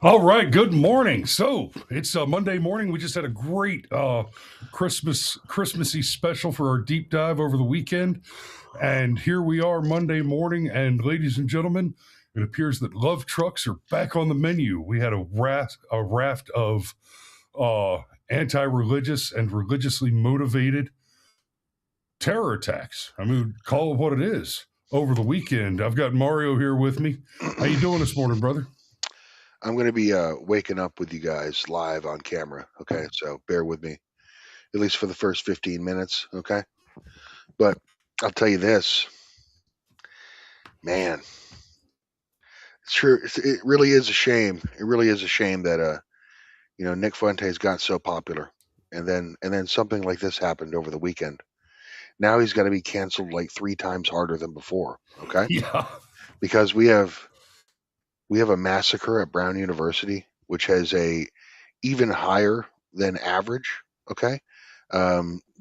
All right, good morning. So it's Monday morning. We just had a great Christmassy special for our deep dive over the weekend, and here we are Monday morning. And ladies and gentlemen, it appears that love trucks are back on the menu. We had a raft of anti-religious and religiously motivated terror attacks. I mean, call it what it is. Over the weekend, I've got Mario here with me. How you doing this morning, brother? I'm going to be waking up with you guys live on camera. Okay. So bear with me, at least for the first 15 minutes. Okay. But I'll tell you this, man, it really is a shame. It really is a shame that, Nick Fuentes got so popular and then something like this happened over the weekend. Now he's got to be canceled like 3 times harder than before. Okay. Yeah. Because we have a massacre at Brown University, which has a even higher than average, okay,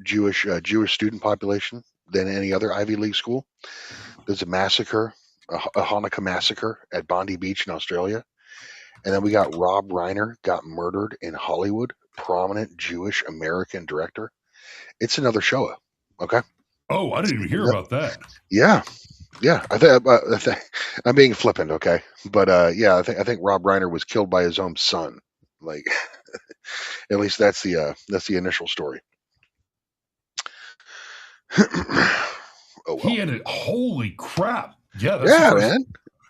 Jewish student population than any other Ivy League school. There's a massacre, a Hanukkah massacre at Bondi Beach in Australia, and then we got Rob Reiner got murdered in Hollywood, prominent Jewish American director. It's another Shoah, okay? Oh, I didn't even hear about that. Yeah, yeah. I'm being flippant, okay, but yeah, I think Rob Reiner was killed by his own son. Like, at least that's the initial story. Oh well. He had it. Holy crap! Yeah, that's the Yeah, first.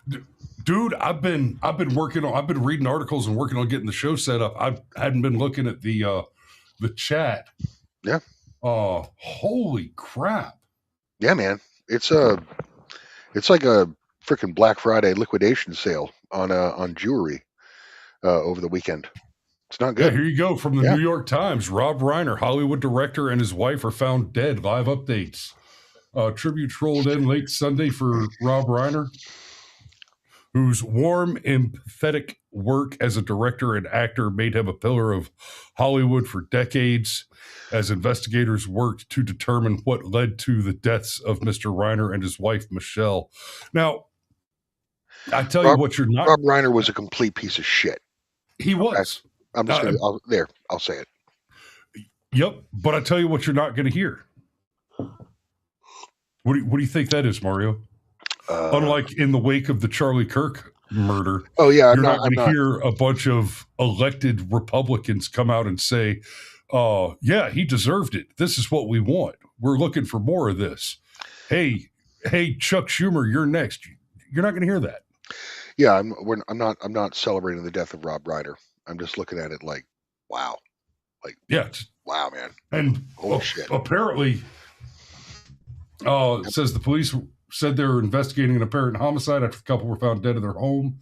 man. Dude, I've been reading articles and working on getting the show set up. I hadn't been looking at the chat. Yeah. Holy crap! Yeah, man. It's like a freaking Black Friday liquidation sale on jewelry over the weekend. It's not Yeah, good. here you go from the Yeah. New York Times. Rob Reiner, Hollywood director, and his wife are found dead. Live updates. Tributes rolled in late Sunday for Rob Reiner, whose warm, empathetic work as a director and actor made him a pillar of Hollywood for decades, as investigators worked to determine what led to the deaths of Mr. Reiner and his wife, Michelle. Now, I tell you Rob what, you're not. Rob Reiner was a complete piece of shit. He Okay. was. I'm just Uh, I'll say it. yep. But I tell you what, you're not going to hear. What do you think that is, Mario? Unlike in the wake of the Charlie Kirk murder, Oh yeah, you're not I'm going to not. hear a bunch of elected Republicans come out and say, yeah, he deserved it. This is what we want. We're looking for more of this. Hey, Chuck Schumer, you're next. You're not going to hear that. Yeah, I'm not celebrating the death of Rob Reiner. I'm just looking at it like, wow, like Yeah. wow, man. And Holy shit. apparently, it says the police said they were investigating an apparent homicide after the couple were found dead in their home,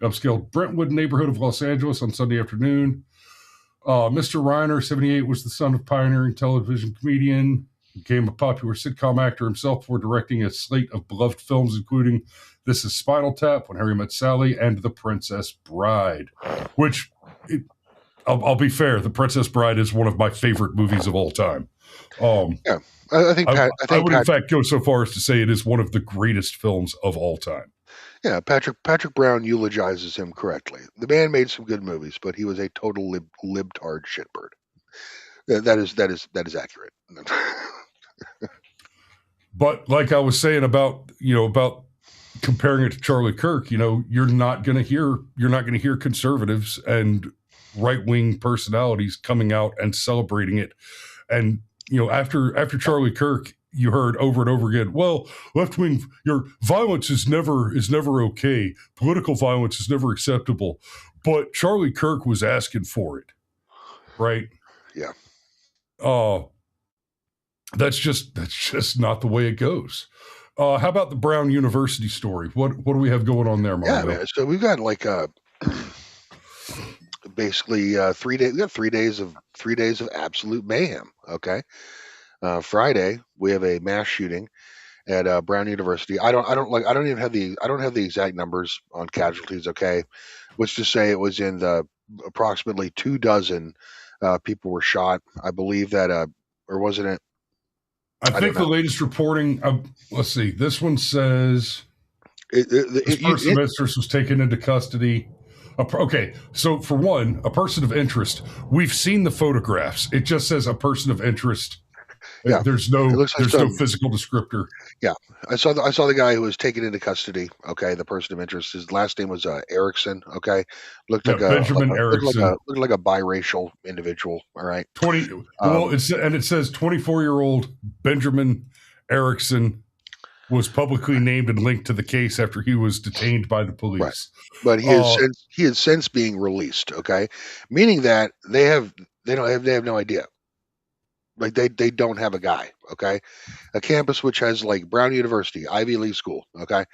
upscale Brentwood neighborhood of Los Angeles on Sunday afternoon. Mr. Reiner, 78, was the son of pioneering television comedian, became a popular sitcom actor himself before directing a slate of beloved films, including This Is Spinal Tap, When Harry Met Sally, and The Princess Bride, which, I'll be fair, The Princess Bride is one of my favorite movies of all time. Yeah. I think I would, in fact, go so far as to say it is one of the greatest films of all time. Yeah, Patrick Brown eulogizes him correctly. The man made some good movies, but he was a total libtard shitbird. That is accurate. But like I was saying about comparing it to Charlie Kirk, you're not going to hear conservatives and right wing personalities coming out and celebrating it. And after Charlie Kirk, you heard over and over again, well, left wing, your violence is never okay. Political violence is never acceptable. But Charlie Kirk was asking for it, right? Yeah. That's just not the way it goes. How about the Brown University story? What do we have going on there, Mario? Yeah, man. So we've got like basically 3 days. We got 3 days of absolute mayhem. Okay. Friday we have a mass shooting at Brown University. I don't even have the exact numbers on casualties. Okay, let's just say it was in the approximately 24 people were shot. I believe that or wasn't it? I think the latest reporting. Let's see. This one says this first mistress was taken into custody. Okay, so for one, a person of interest. We've seen the photographs. It just says a person of interest. Yeah, There's it no looks like there's no physical descriptor. Yeah, I saw the guy who was taken into custody. Okay, the person of interest. His last name was Erickson. Okay, looked Yeah, like a Benjamin Erickson, looked like a biracial individual. All right. 20. Well, Um, it says 24-year-old Benjamin Erickson was publicly named and linked to the case after he was detained by the right, police. but Uh, he is since being released. Okay, meaning that they have no idea. Like they don't have a guy. Okay, a campus which has like Brown University, Ivy League school. Okay,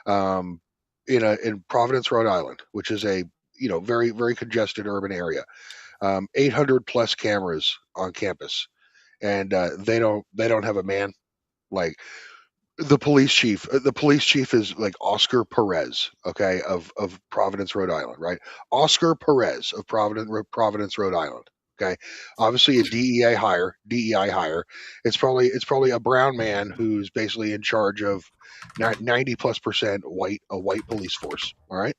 um, in Providence, Rhode Island, which is a very very congested urban area. 800 plus cameras on campus, and they don't have a man. Like the police chief is like Oscar Perez, okay, of Providence, Rhode Island, right? Oscar Perez of Providence, Rhode Island. Okay, obviously a DEI hire. It's probably a brown man who's basically in charge of 90+% a white police force. All right,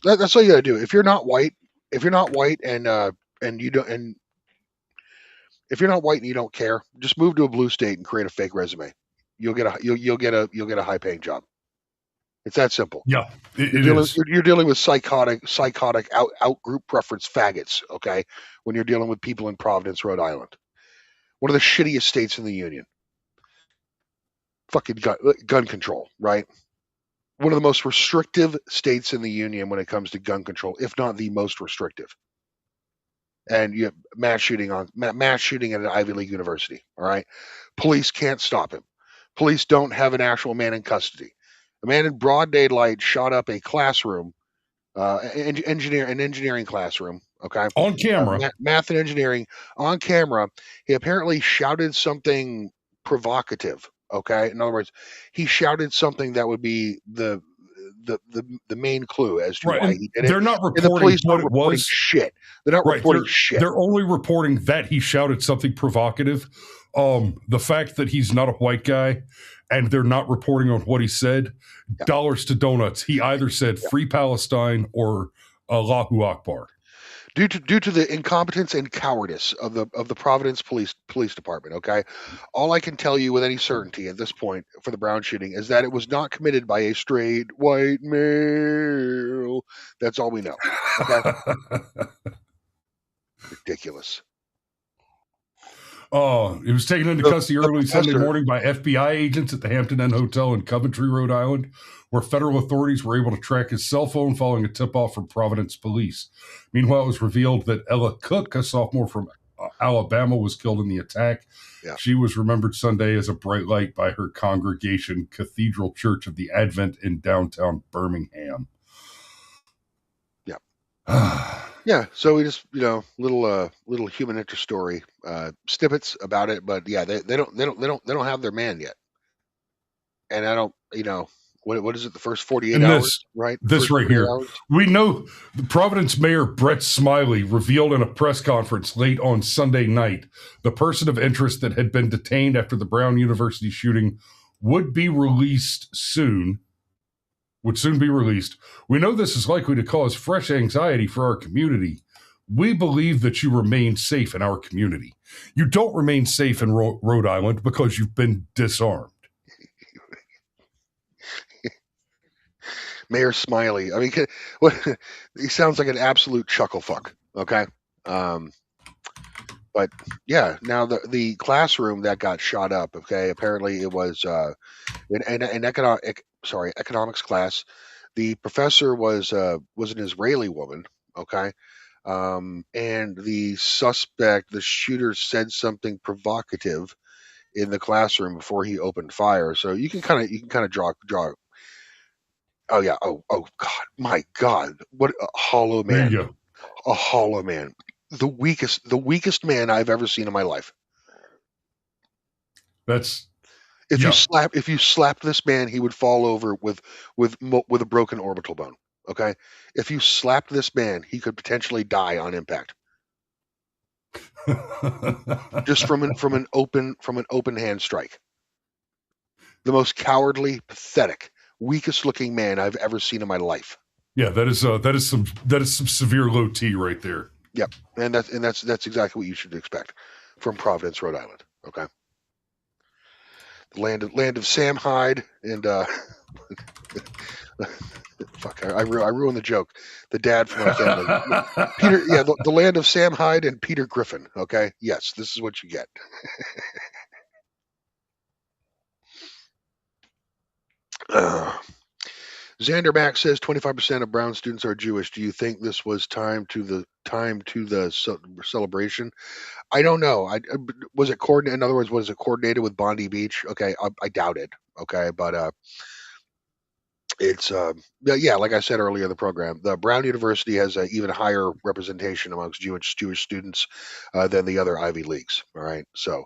that's all you gotta do. If you're not white and you don't and if you're not white and you don't care, just move to a blue state and create a fake resume. You'll get a high paying job. It's that simple. yeah, it is. You're dealing with psychotic out group preference faggots. Okay, when you're dealing with people in Providence, Rhode Island, one of the shittiest states in the union. Fucking gun control, right? One of the most restrictive states in the union when it comes to gun control, if not the most restrictive. And you have mass shooting at an Ivy League university. All right, police can't stop him. Police don't have an actual man in custody. A man in broad daylight shot up a classroom, an engineering classroom. Okay, On camera. math and engineering on camera. He apparently shouted something provocative. Okay, in other words, he shouted something that would be the main clue as to Right, why and he did it. they're not And the reporting police what aren't it reporting was. shit. They're not Right, reporting shit. they're only reporting that he shouted something provocative. The fact that he's not a white guy, and they're not reporting on what he said. Yeah. Dollars to donuts. He either said "Free Palestine" or "Allahu Akbar." Due to the incompetence and cowardice of the Providence police department. Okay, all I can tell you with any certainty at this point for the Brown shooting is that it was not committed by a straight white male. That's all we know. Okay, ridiculous. It was taken into custody early Sunday morning by FBI agents at the Hampton Inn Hotel in Coventry, Rhode Island, where federal authorities were able to track his cell phone following a tip-off from Providence police. Meanwhile, it was revealed that Ella Cook, a sophomore from Alabama, was killed in the attack. Yeah. She was remembered Sunday as a bright light by her congregation, Cathedral Church of the Advent in downtown Birmingham. Yeah. Yeah, so we just little human interest story snippets about it, but yeah, they don't have their man yet, and I don't what is it, the first 48 hours, right? This right here, hours? We know the Providence Mayor Brett Smiley revealed in a press conference late on Sunday night the person of interest that had been detained after the Brown University shooting would soon be released. We know this is likely to cause fresh anxiety for our community. We believe that you remain safe in our community. You don't remain safe in Rhode Island because you've been disarmed. Mayor Smiley. I mean, he sounds like an absolute chuckle fuck. Okay. But yeah, now the classroom that got shot up. Okay, apparently it was in economics class. The professor was an Israeli woman. Okay. And the shooter, said something provocative in the classroom before he opened fire. So you can kind of draw. Oh yeah. Oh God. My God. What a hollow man. There you go. A hollow man. The weakest man I've ever seen in my life. If you slapped this man, he would fall over with a broken orbital bone. Okay. If you slapped this man, he could potentially die on impact. Just from an open hand strike. The most cowardly, pathetic, weakest looking man I've ever seen in my life. Yeah, that is some severe low T right there. Yep, and that's exactly what you should expect from Providence, Rhode Island. Okay, the land of Sam Hyde and fuck, I ruined the joke. The dad from my family, Peter. Yeah, the land of Sam Hyde and Peter Griffin. Okay, yes, this is what you get. Xander Max says 25% of Brown students are Jewish. Do you think this was time to the celebration? I don't know. Was it coordinated? In other words, was it coordinated with Bondi Beach? Okay, I doubt it. Okay, but it's yeah, like I said earlier in the program, the Brown University has an even higher representation amongst Jewish students than the other Ivy Leagues. All right, so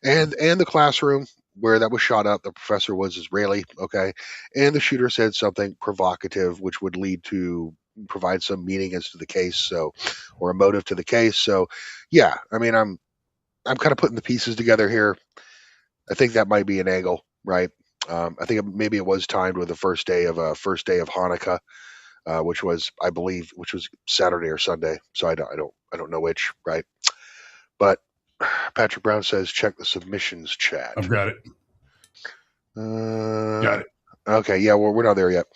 and the classroom where that was shot up, the professor was Israeli. Okay, and the shooter said something provocative, which would lead to provide some meaning as to the case, so or a motive to the case. So yeah, I mean, I'm kind of putting the pieces together here. I think that might be an angle, right? I think maybe it was timed with the first day of Hanukkah, which was, I believe, which was Saturday or Sunday. So I don't know which, right? But Patrick Brown says check the submissions chat. I've got it. Got it. Okay, yeah, well, we're not there yet.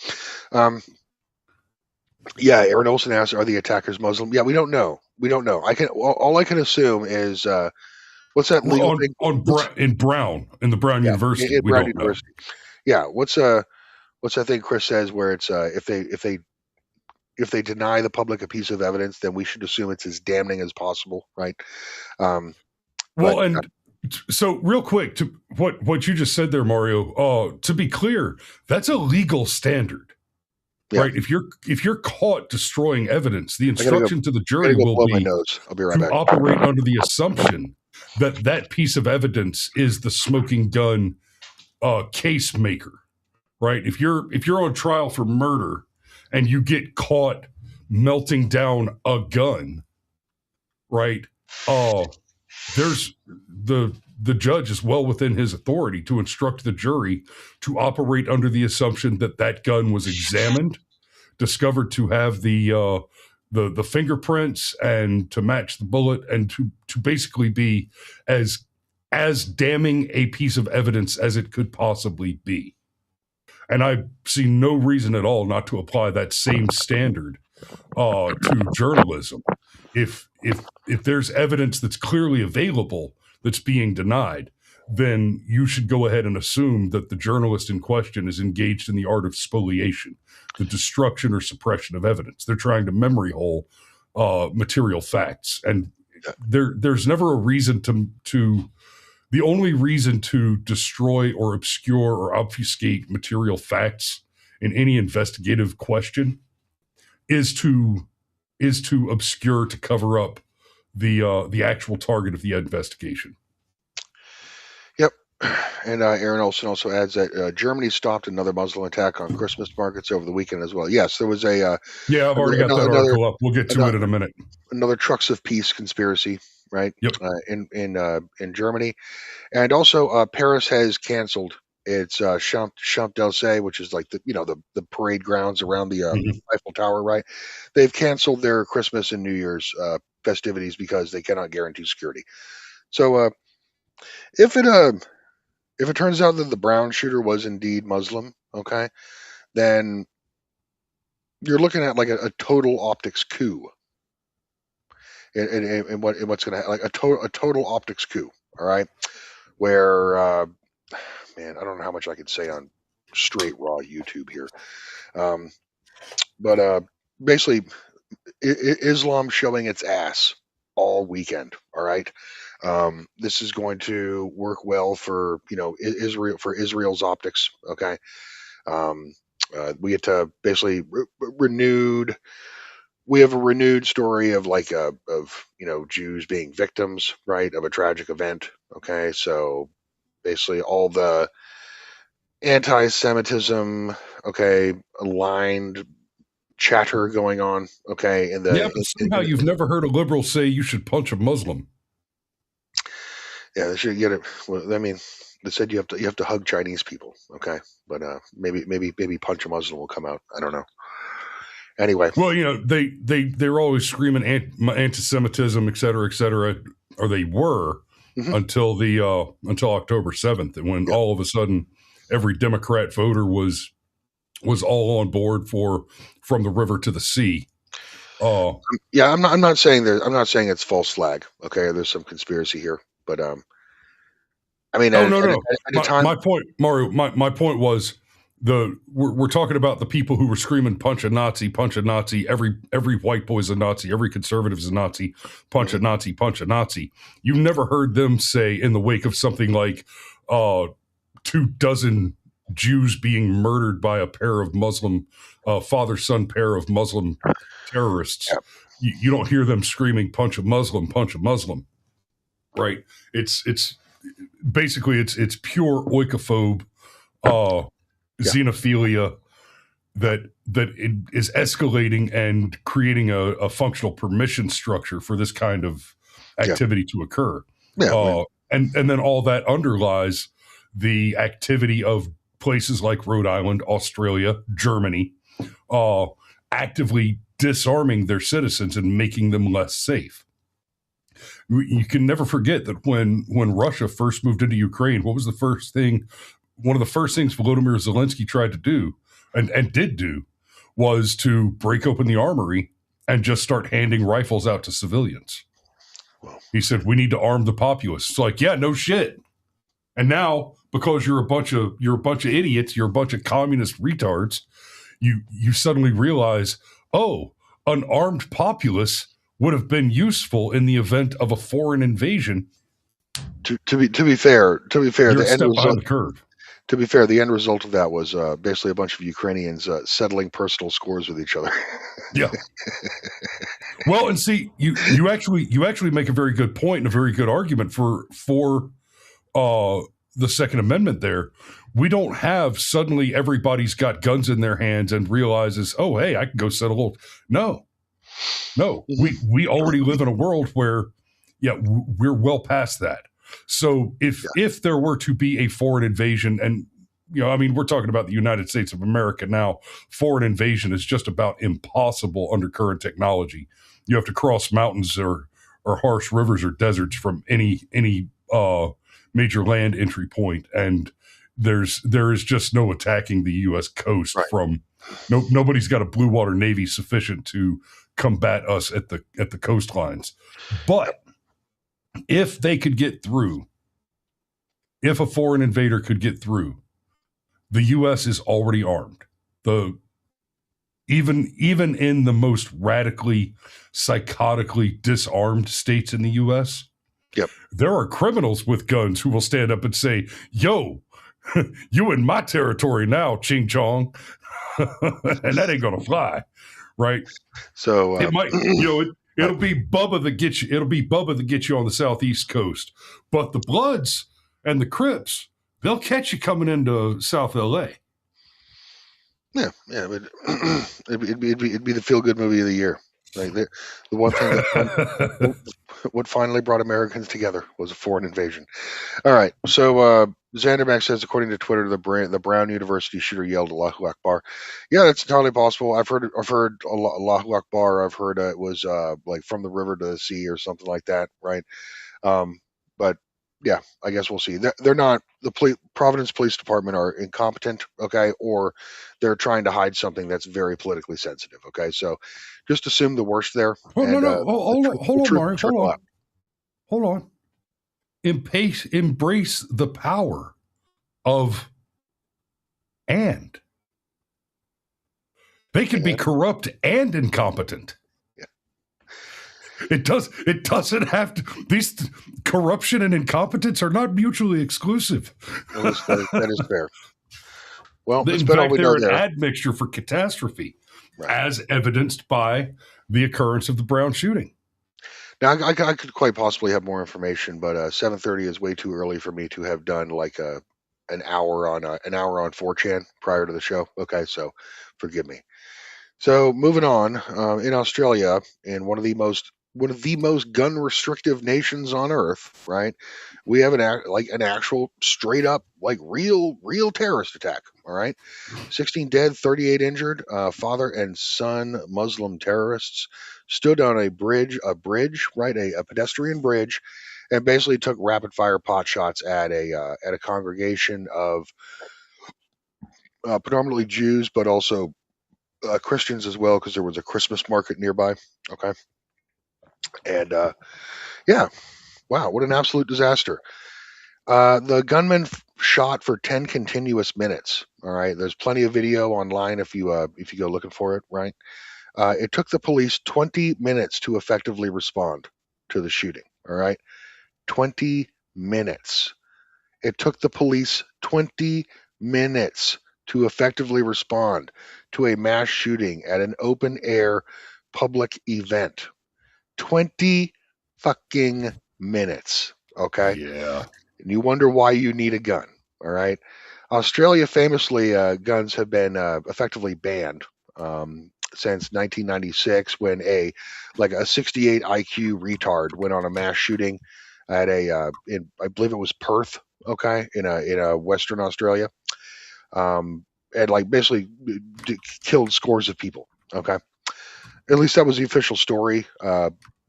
Yeah, Aaron Olson asks, "Are the attackers Muslim?" Yeah, we don't know. We don't know. All I can assume is what's that legal thing? In the Brown University? We don't know. Yeah, what's that thing Chris says where it's if they deny the public a piece of evidence, then we should assume it's as damning as possible, right? So real quick to what you just said there, Mario. To be clear, that's a legal standard. Yeah. Right. If you're caught destroying evidence, the instruction to the jury will be to operate under the assumption that that piece of evidence is the smoking gun case maker. Right. If you're on trial for murder and you get caught melting down a gun, right? There's the judge is well within his authority to instruct the jury to operate under the assumption that that gun was examined, discovered to have the fingerprints and to match the bullet, and to basically be as damning a piece of evidence as it could possibly be. And I see no reason at all not to apply that same standard to journalism. If there's evidence that's clearly available that's being denied, then you should go ahead and assume that the journalist in question is engaged in the art of spoliation, the destruction or suppression of evidence. They're trying to memory hole material facts, and there's never a reason to. The only reason to destroy or obscure or obfuscate material facts in any investigative question is to obscure, to cover up the actual target of the investigation. Yep. And Aaron Olson also adds that Germany stopped another Muslim attack on Christmas markets over the weekend as well. Yes, there was a yeah, I've already got that article up. We'll get to it in a minute. Another Trucks of Peace conspiracy, right? Yep. In Germany, and also Paris has canceled its Champs-Élysées, which is like the parade grounds around the Eiffel Tower, right? They've canceled their Christmas and New Year's festivities because they cannot guarantee security. So if it turns out that the Brown shooter was indeed Muslim, okay, then you're looking at like a total optics coup. And what's going to like a total optics coup, all right? Where man, I don't know how much I can say on straight raw YouTube here, but basically, Islam showing its ass all weekend. All right, this is going to work well for Israel's optics. Okay, we get to basically renewed. We have a renewed story of Jews being victims, right, of a tragic event. Okay, so basically all the anti-Semitism, okay, aligned chatter going on, okay. Somehow you've never heard a liberal say you should punch a Muslim. Yeah, they should get it. Well, I mean, they said you have to hug Chinese people, okay, but maybe punch a Muslim will come out. I don't know. Anyway, well, they're always screaming anti-Semitism, et cetera, or they were until October 7th, when all of a sudden every Democrat voter was all on board for from the river to the sea. yeah, I'm not saying it's false flag. Okay, there's some conspiracy here, but I mean, no. at a time, My point, Mario. My point was we're talking about the people who were screaming punch a Nazi, every white boy's a Nazi, every conservative's a Nazi, punch a Nazi, punch a Nazi. You've never heard them say in the wake of something like 24 Jews being murdered by a pair of Muslim father-son pair of Muslim terrorists. Yeah. You don't hear them screaming punch a Muslim, right? It's basically it's pure oikophobe xenophilia that is escalating and creating a functional permission structure for this kind of activity to occur. And then all that underlies the activity of places like Rhode Island, Australia, Germany, actively disarming their citizens and making them less safe. You can never forget that when Russia first moved into Ukraine, what was the first thing? One of the first things Volodymyr Zelensky tried to do and did do was to break open the armory and just start handing rifles out to civilians. He said, we need to arm the populace. It's like, yeah, no shit. And now, because you're a bunch of idiots, you're a bunch of communist retards, you suddenly realize, oh, an armed populace would have been useful in the event of a foreign invasion. To be fair, the end result, the curve. To be fair, the end result of that was basically a bunch of Ukrainians settling personal scores with each other. Yeah. Well, and see, you actually make a very good point and a very good argument for the Second Amendment there. We don't have suddenly everybody's got guns in their hands and realizes, oh, hey, I can go settle. No, we already live in a world where, we're well past that. So if there were to be a foreign invasion, and, we're talking about the United States of America now, foreign invasion is just about impossible under current technology. You have to cross mountains or harsh rivers or deserts from any major land entry point, and there is just no attacking the U.S. coast from nobody's got a blue water navy sufficient to combat us at the coastlines. But if they could get through, if a foreign invader could get through, the U.S. is already armed. Even in the most radically, psychotically disarmed states in the U.S., there are criminals with guns who will stand up and say, yo, you in my territory now, ching chong. And that ain't gonna fly, right? So it might, it'll be Bubba that gets you. It'll be Bubba that gets you on the southeast coast. But the Bloods and the Crips, they'll catch you coming into South LA. Yeah. It'd be the feel good movie of the year. Like the one thing that what finally brought Americans together was a foreign invasion. All right. So Xandermax says, according to Twitter, the Brown University shooter yelled Allahu Akbar. Yeah, that's entirely possible. I've heard Allahu Akbar. I've heard it was like from the river to the sea or something like that, right? But yeah, I guess we'll see. They're not, the Providence Police Department are incompetent, okay, or they're trying to hide something that's very politically sensitive, okay? So just assume the worst there. Hold on. Embrace the power of and. They can be corrupt and incompetent. It doesn't have to. These corruption and incompetence are not mutually exclusive. That is fair. Well, in fact, they're an admixture for catastrophe, as evidenced by the occurrence of the Brown shooting. Now, I could quite possibly have more information, but 7:30 is way too early for me to have done like an hour on 4chan prior to the show. Okay, so forgive me. So moving on, in Australia, in one of the most one of the most gun restrictive nations on earth, right? We have an actual straight up like real terrorist attack. All right, 16 dead, 38 injured. Father and son Muslim terrorists stood on a bridge, right, a pedestrian bridge, and basically took rapid fire pot shots at a congregation of predominantly Jews, but also Christians as well, because there was a Christmas market nearby. Okay, and yeah, wow, what an absolute disaster. The gunman shot for 10 continuous minutes. All right, there's plenty of video online if you go looking for it. Right, it took the police 20 minutes to effectively respond to the shooting. All right, 20 minutes. It took the police 20 minutes to effectively respond to a mass shooting at an open air public event. 20 fucking minutes. Okay. Yeah. And you wonder why you need a gun. All right. Australia famously, guns have been effectively banned since 1996 when a 68 IQ retard went on a mass shooting at in I believe it was Perth, okay, in a Western Australia, and basically killed scores of people. Okay, at least that was the official story.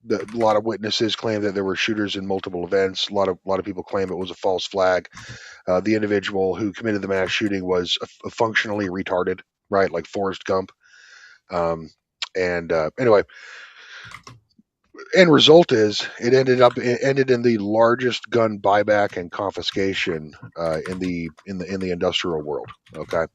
A lot of witnesses claim that there were shooters in multiple events. A lot of people claim it was a false flag. The individual who committed the mass shooting was functionally retarded, right, like Forrest Gump. Anyway, end result is it ended in the largest gun buyback and confiscation in the industrial world. Okay.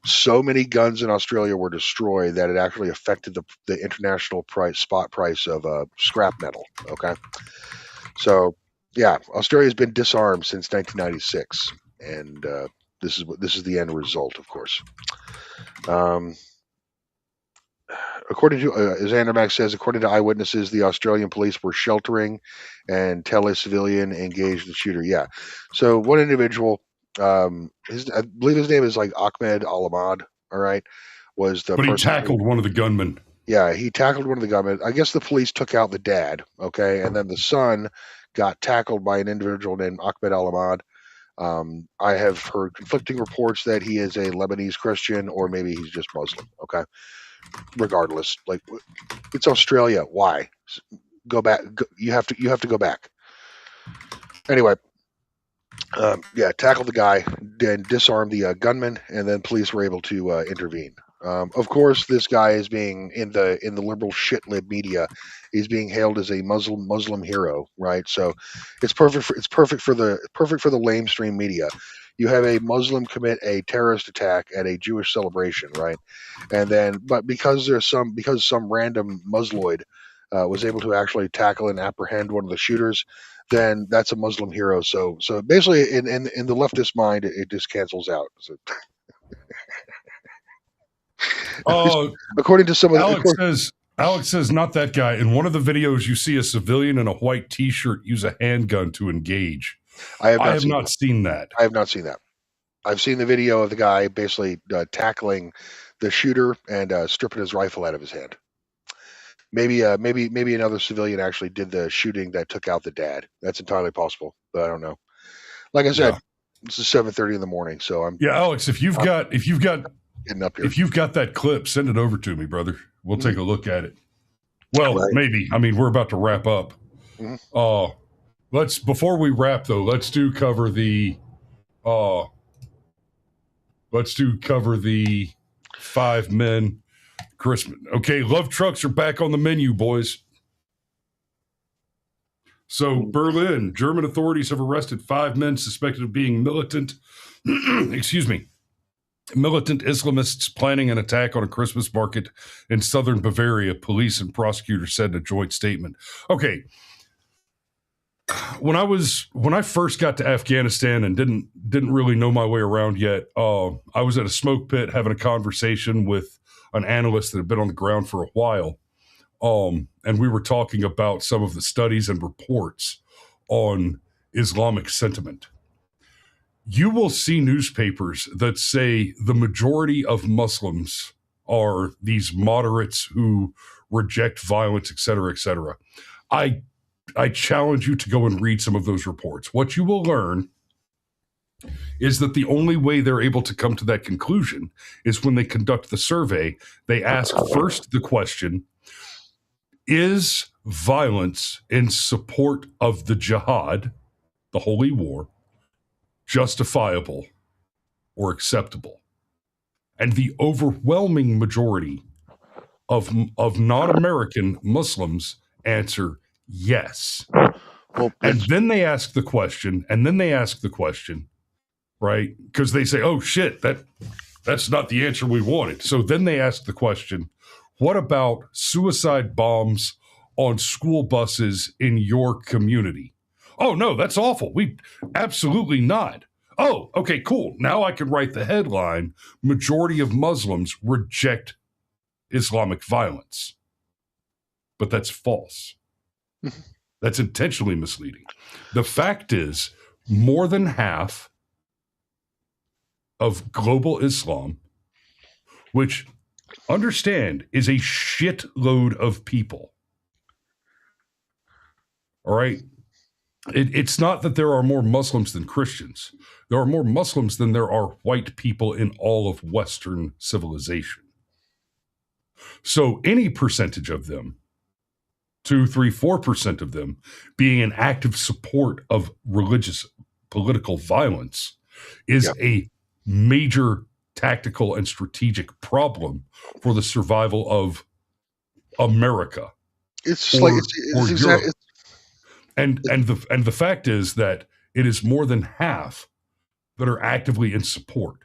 So many guns in Australia were destroyed that it actually affected the international spot price of scrap metal. Okay, so yeah, Australia's been disarmed since 1996, and this is the end result, of course. According to, as Andermax says, according to eyewitnesses, the Australian police were sheltering and tell a civilian engaged the shooter. Yeah, so one individual. I believe his name is like Ahmed Alamad. All right, was the but he person tackled one of the gunmen. Yeah, he tackled one of the gunmen. I guess the police took out the dad. Okay, and then the son got tackled by an individual named Ahmed Alamad. I have heard conflicting reports that he is a Lebanese Christian or maybe he's just Muslim. Okay, regardless, it's Australia. Why go back? You have to go back. Anyway, yeah, tackled the guy, then disarmed the gunman, and then police were able to intervene. Of course, this guy is being in the liberal shit lib media. He's being hailed as a Muslim hero, right? So it's perfect for the lamestream media. You have a Muslim commit a terrorist attack at a Jewish celebration, right? And then, but because some random Musloid was able to actually tackle and apprehend one of the shooters, then that's a Muslim hero. So basically, in the leftist mind, it just cancels out. So, according to some of Alex says not that guy. In one of the videos, you see a civilian in a white T-shirt use a handgun to engage. I have not seen that. I have not seen that. I've seen the video of the guy basically tackling the shooter and stripping his rifle out of his hand. Maybe another civilian actually did the shooting that took out the dad. That's entirely possible, but I don't know. Like I said, This is 7:30 in the morning, so I'm. Yeah, Alex, if you've got getting up here, if you've got that clip, send it over to me, brother. We'll take a look at it. Well, maybe. I mean, we're about to wrap up. Before we wrap though, let's cover the 5 men Christmas. Okay, love trucks are back on the menu, boys. So Berlin, German authorities have arrested 5 men suspected of being militant militant Islamists planning an attack on a Christmas market in southern Bavaria, police and prosecutors said in a joint statement. Okay. When I first got to Afghanistan and didn't really know my way around yet, I was at a smoke pit having a conversation with an analyst that had been on the ground for a while. And we were talking about some of the studies and reports on Islamic sentiment. You will see newspapers that say the majority of Muslims are these moderates who reject violence, et cetera, et cetera. I challenge you to go and read some of those reports. What you will learn is that the only way they're able to come to that conclusion is when they conduct the survey. They ask first the question, is violence in support of the jihad, the holy war, justifiable or acceptable? And the overwhelming majority of non-American Muslims answer yes. Well, And then they ask the question, right? Because they say, oh shit, that's not the answer we wanted. So then they ask the question, what about suicide bombs on school buses in your community? Oh no, that's awful. We absolutely not. Oh, okay, cool. Now I can write the headline, majority of Muslims reject Islamic violence. But that's false. That's intentionally misleading. The fact is, more than half of global Islam, which, understand, is a shitload of people. All right? It's not that there are more Muslims than Christians. There are more Muslims than there are white people in all of Western civilization. So any percentage of them, 2, 3, 4% of them, being an active support of religious political violence is a major tactical and strategic problem for the survival of America. It's just it's exactly. And the fact is that it is more than half that are actively in support.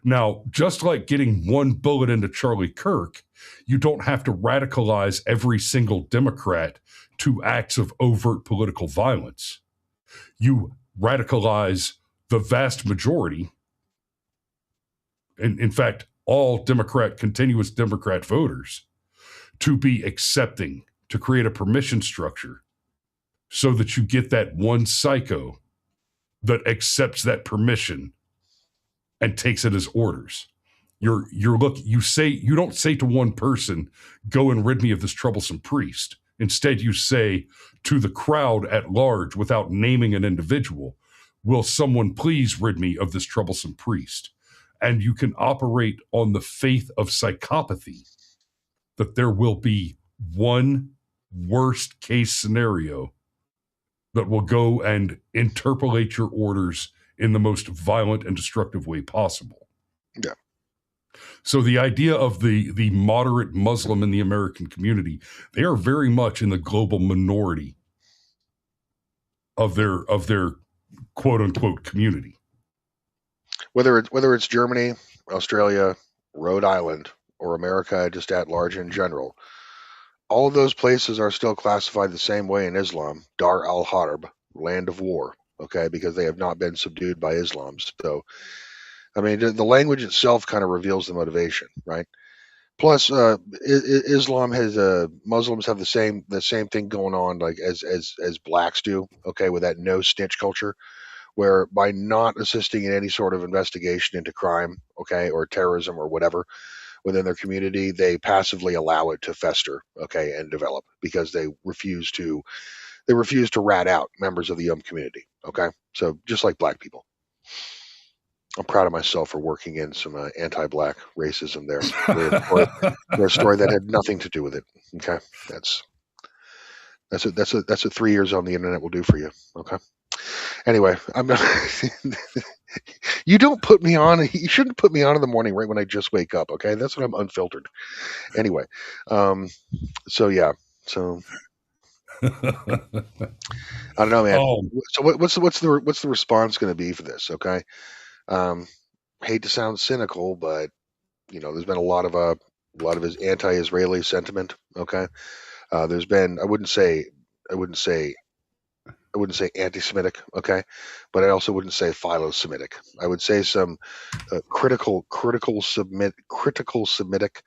Now, just like getting one bullet into Charlie Kirk, you don't have to radicalize every single Democrat to acts of overt political violence. You radicalize the vast majority, and in fact, all continuous Democrat voters, to be accepting, to create a permission structure so that you get that one psycho that accepts that permission and takes it as orders. You don't say to one person, go and rid me of this troublesome priest. Instead, you say to the crowd at large, without naming an individual, will someone please rid me of this troublesome priest? And you can operate on the faith of psychopathy, that there will be one worst case scenario that will go and interpolate your orders in the most violent and destructive way possible. Yeah. So the idea of the moderate Muslim in the American community, they are very much in the global minority of their quote unquote community. Whether it's Germany, Australia, Rhode Island, or America just at large in general, all of those places are still classified the same way in Islam, Dar al-Harb, land of war, okay, because they have not been subdued by Islam. So, I mean, the language itself kind of reveals the motivation, right? Plus, Islam has Muslims have the same thing going on, like as blacks do, okay, with that no snitch culture, where by not assisting in any sort of investigation into crime, okay, or terrorism or whatever within their community, they passively allow it to fester, okay, and develop because they refuse to rat out members of the community, okay. So just like black people, I'm proud of myself for working in some anti-black racism there, for a story that had nothing to do with it. Okay, that's what 3 years on the internet will do for you. Okay. Anyway, I'm not. You don't put me on. You shouldn't put me on in the morning right when I just wake up. Okay, that's when I'm unfiltered. Anyway, so yeah, so I don't know, man. So what's the response going to be for this? Okay, hate to sound cynical, but there's been a lot of his anti-Israeli sentiment. Okay, there's been I wouldn't say anti-Semitic, okay, but I also wouldn't say philo-Semitic. I would say some critical Semitic,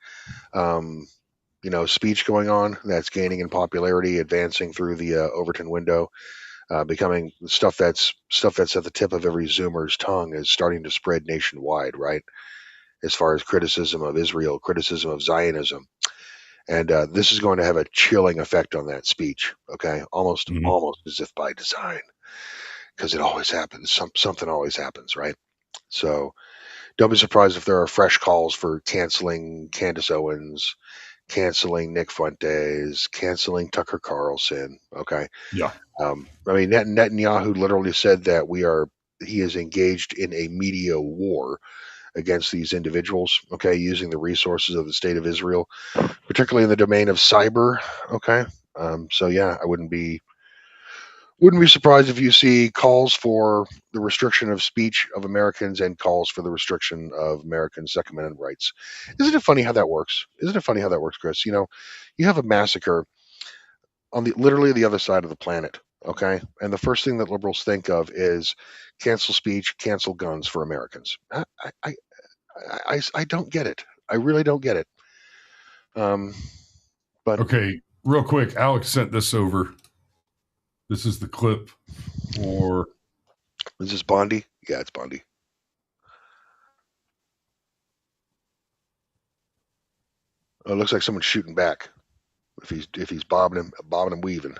speech going on that's gaining in popularity, advancing through the Overton window, becoming stuff that's at the tip of every Zoomer's tongue is starting to spread nationwide, right? As far as criticism of Israel, criticism of Zionism. And this is going to have a chilling effect on that speech. Okay, almost as if by design, because it always happens. Something always happens, right? So don't be surprised if there are fresh calls for canceling Candace Owens, canceling Nick Fuentes, canceling Tucker Carlson. Okay. Yeah. I mean, Netanyahu literally said that he is engaged in a media war against these individuals, okay, using the resources of the state of Israel, particularly in the domain of cyber, okay. So yeah, I wouldn't be surprised if you see calls for the restriction of speech of Americans and calls for the restriction of Americans' Second Amendment rights. Isn't it funny how that works? Isn't it funny how that works, Chris? You know, you have a massacre on literally the other side of the planet, okay? And the first thing that liberals think of is cancel speech, cancel guns for Americans. I don't get it. I really don't get it. But okay, real quick, Alex sent this over. This is the clip for. Is this Bondi? Yeah, it's Bondi. Oh, it looks like someone's shooting back. If he's bobbing and weaving.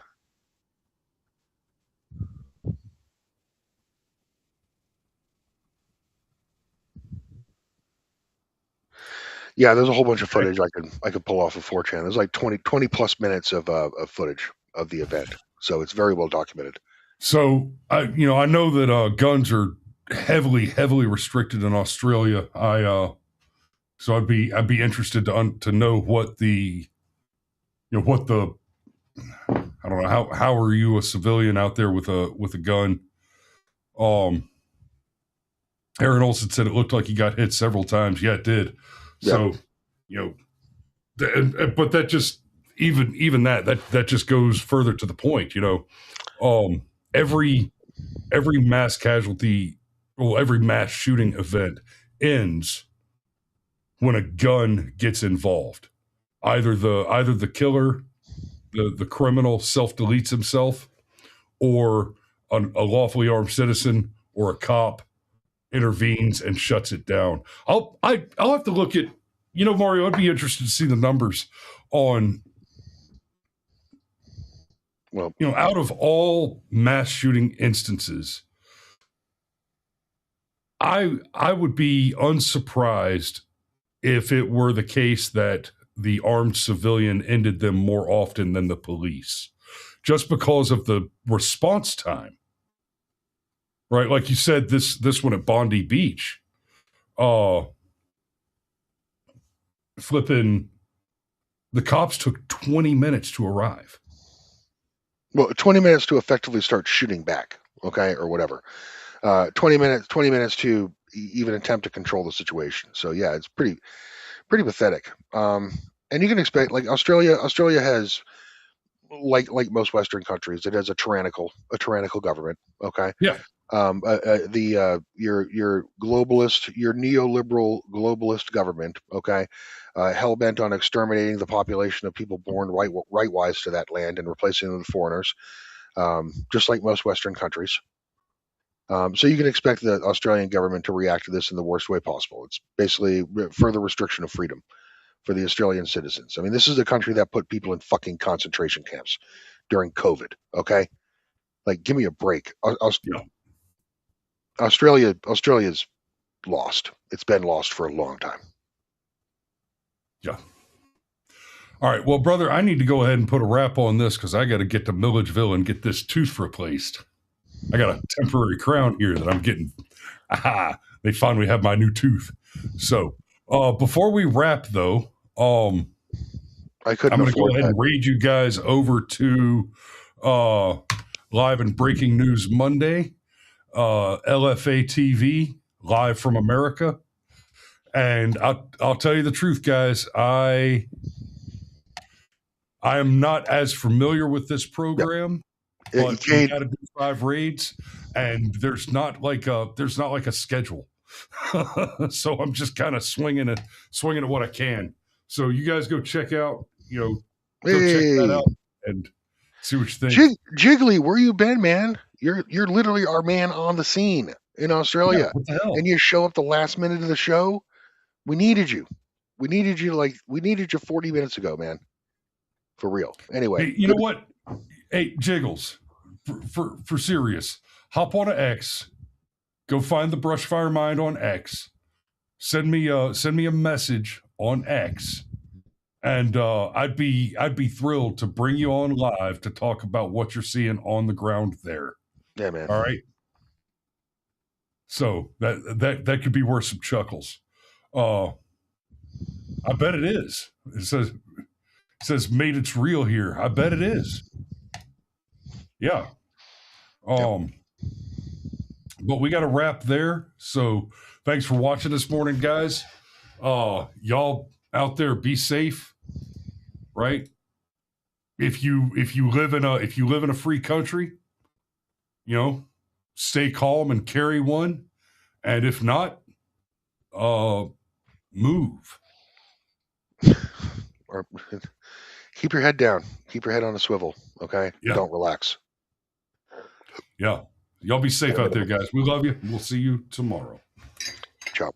Yeah, there's a whole bunch of footage I could pull off of 4chan. There's like 20 plus minutes of footage of the event, so it's very well documented. So I know that guns are heavily restricted in Australia. So I'd be interested to know what the I don't know, how are you a civilian out there with a gun? Aaron Olson said it looked like he got hit several times. Yeah, it did. Yeah. So, but that just even that just goes further to the point. Every mass casualty, every mass shooting event ends when a gun gets involved. Either the killer, the criminal self-deletes himself, or a lawfully armed citizen or a cop intervenes and shuts it down. I'll have to look at, Mario, I'd be interested to see the numbers on, out of all mass shooting instances, I would be unsurprised if it were the case that the armed civilian ended them more often than the police, just because of the response time. Right, like you said, this one at Bondi Beach, flipping, the cops took 20 minutes to arrive. Well, 20 minutes to effectively start shooting back, okay, or whatever. 20 minutes to even attempt to control the situation. So yeah, it's pretty pathetic. And you can expect, like, Australia has, like most Western countries, it has a tyrannical government. Okay. Yeah. Your globalist, your neoliberal globalist government, okay, hell bent on exterminating the population of people born rightwise to that land and replacing them with foreigners, just like most Western countries. So you can expect the Australian government to react to this in the worst way possible. It's basically further restriction of freedom for the Australian citizens. I mean, this is the country that put people in fucking concentration camps during COVID. Okay, like, give me a break. Australia's lost. It's been lost for a long time. Yeah. All right. Well, brother, I need to go ahead and put a wrap on this because I got to get to Milledgeville and get this tooth replaced. I got a temporary crown here that I'm getting. They finally have my new tooth. So before we wrap, though, I'm going to go ahead and raid you guys over to Live and Breaking News Monday, LFA TV, Live from America. And I'll tell you the truth, guys. I am not as familiar with this program. Yep. But we got to do 5 raids, and there's not like a schedule. So I'm just kind of swinging at what I can. So you guys go check out, check that out and see what you think. Jiggly, where you been, man? You're literally our man on the scene in Australia. Yeah, what the hell? And you show up the last minute of the show. We needed you. We needed you 40 minutes ago, man. For real. Anyway, Hey, you know what? Hey, Jiggles, for serious, hop on an X, go find the Brushfire Mind on X, send me a message on X, and I'd be thrilled to bring you on live to talk about what you're seeing on the ground there. yeah, man. All right. So that could be worth some chuckles. I bet it is. It says mate, it's real here. I bet it is. Yeah. But we got to wrap there. So thanks for watching this morning, guys. Y'all out there, be safe. Right. If you live in a free country, stay calm and carry one. And if not, move. Or keep your head down. Keep your head on a swivel. Okay. Yeah. Don't relax. Yeah. Y'all be safe out there, guys. We love you. We'll see you tomorrow. Ciao.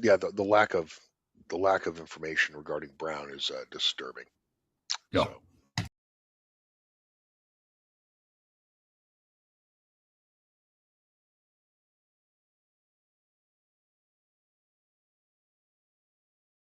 Yeah, the lack of information regarding Brown is disturbing. Yeah. So.